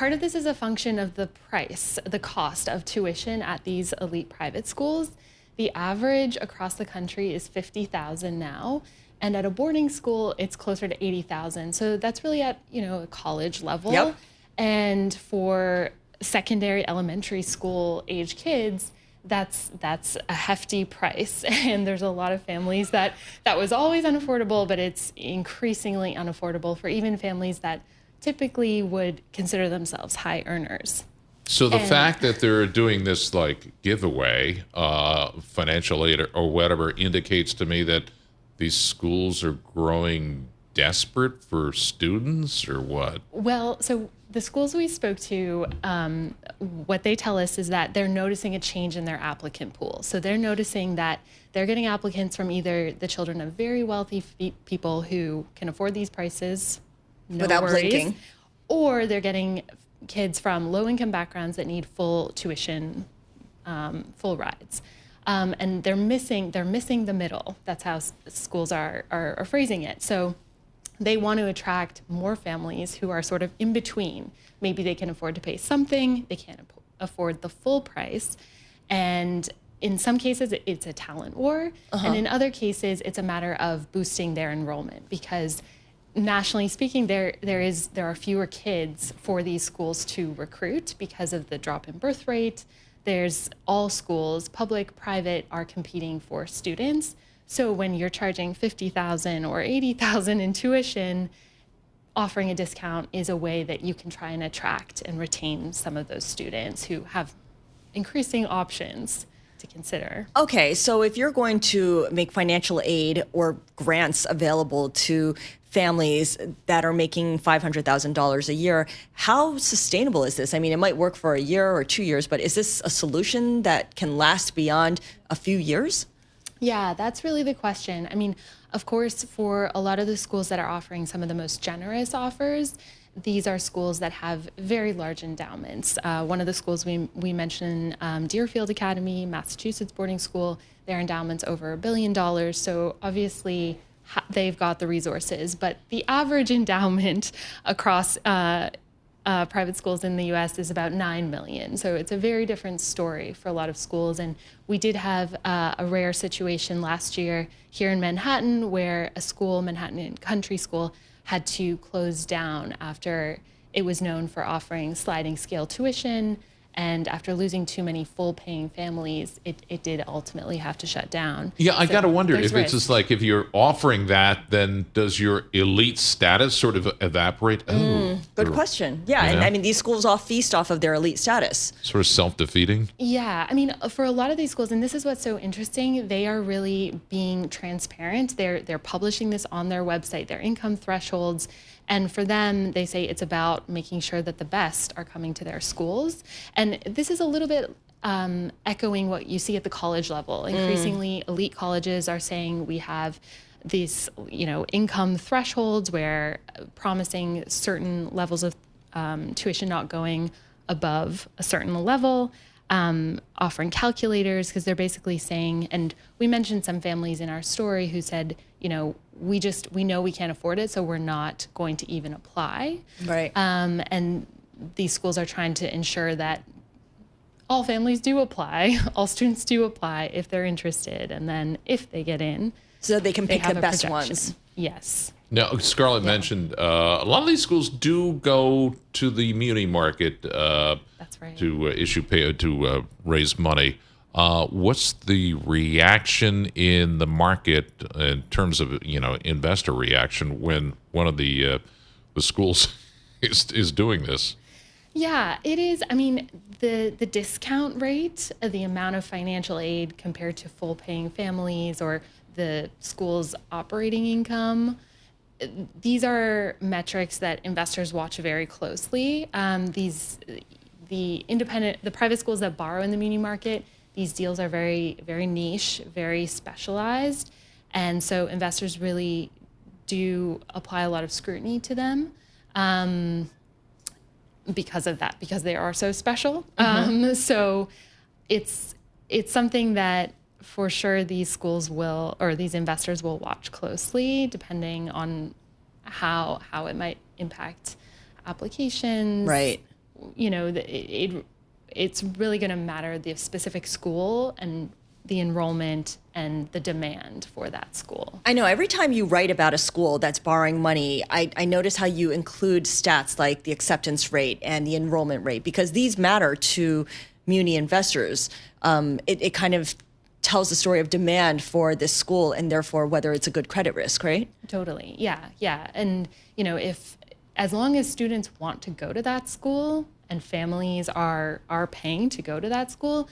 Part of this is a function of the price, the cost of tuition at these elite private schools. The average across the country is $50,000 now, and at a boarding school, it's closer to $80,000. So that's really at a college level. Yep. And for secondary, elementary school age kids, that's a hefty price. And there's a lot of families that was always unaffordable, but it's increasingly unaffordable for even families that typically would consider themselves high earners. So the fact that they're doing this like giveaway, financial aid or whatever, indicates to me that these schools are growing desperate for students, or what? Well, so the schools we spoke to, what they tell us is that they're noticing a change in their applicant pool. So they're noticing that they're getting applicants from either the children of very wealthy people who can afford these prices, no without worries, blinking, or they're getting kids from low-income backgrounds that need full tuition, full rides. And they're missing the middle. That's how schools are phrasing it. So they want to attract more families who are sort of in between. Maybe they can afford to pay something, they can't afford the full price. And in some cases, it's a talent war. And in other cases, it's a matter of boosting their enrollment, because nationally speaking, there are fewer kids for these schools to recruit because of the drop in birth rate. There's all schools, public, private, are competing for students. So when you're charging $50,000 or $80,000 in tuition, offering a discount is a way that you can try and attract and retain some of those students who have increasing options to consider. Okay, so if you're going to make financial aid or grants available to families that are making $500,000 a year, how sustainable is this? I mean, it might work for a year or 2 years, but is this a solution that can last beyond a few years? Yeah, that's really the question. I mean, of course, for a lot of the schools that are offering some of the most generous offers, these are schools that have very large endowments. One of the schools we mentioned, Deerfield Academy, Massachusetts boarding school, their endowment's over $1 billion. So obviously they've got the resources, but the average endowment across private schools in the U.S. is about $9 million. So it's a very different story for a lot of schools. And we did have a rare situation last year here in Manhattan where a school, Manhattan Country School, had to close down after it was known for offering sliding scale tuition. And after losing too many full-paying families, it did ultimately have to shut down. Yeah, I got to wonder if risk. it's just like, if you're offering that, then does your elite status sort of evaporate? Good question. Yeah, and I mean, these schools all feast off of their elite status. Sort of self-defeating? Yeah, I mean, for a lot of these schools, and this is what's so interesting, they are really being transparent. They're publishing this on their website, their income thresholds. And for them, they say it's about making sure that the best are coming to their schools. And this is a little bit echoing what you see at the college level. Increasingly, elite colleges are saying we have these, income thresholds where promising certain levels of tuition not going above a certain level, offering calculators, because they're basically saying, and we mentioned some families in our story who said, we know we can't afford it, so we're not going to even apply. Right. And these schools are trying to ensure that all families do apply, all students do apply if they're interested, and then if they get in, so they can pick have the a best projection. ones. Yes. Now, Scarlett mentioned a lot of these schools do go to the muni market That's right. to raise money. What's the reaction in the market in terms of investor reaction when one of the schools is doing this? Yeah, it is. I mean, the discount rate, the amount of financial aid compared to full paying families or the school's operating income, these are metrics that investors watch very closely. The private schools that borrow in the muni market, these deals are very, very niche, very specialized. And so investors really do apply a lot of scrutiny to them because of that, because they are so special. So it's something that for sure these schools will, or these investors will watch closely, depending on how it might impact applications. Right. it's really going to matter the specific school and the enrollment and the demand for that school. I know every time you write about a school that's borrowing money, I notice how you include stats like the acceptance rate and the enrollment rate, because these matter to muni investors. It kind of tells the story of demand for this school and therefore whether it's a good credit risk, right? Totally. Yeah. And, as long as students want to go to that school and families are paying to go to that school,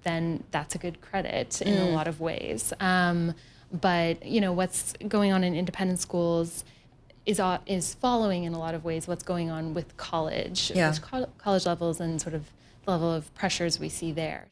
then that's a good credit in a lot of ways. But what's going on in independent schools is following in a lot of ways what's going on with college, college levels and sort of the level of pressures we see there.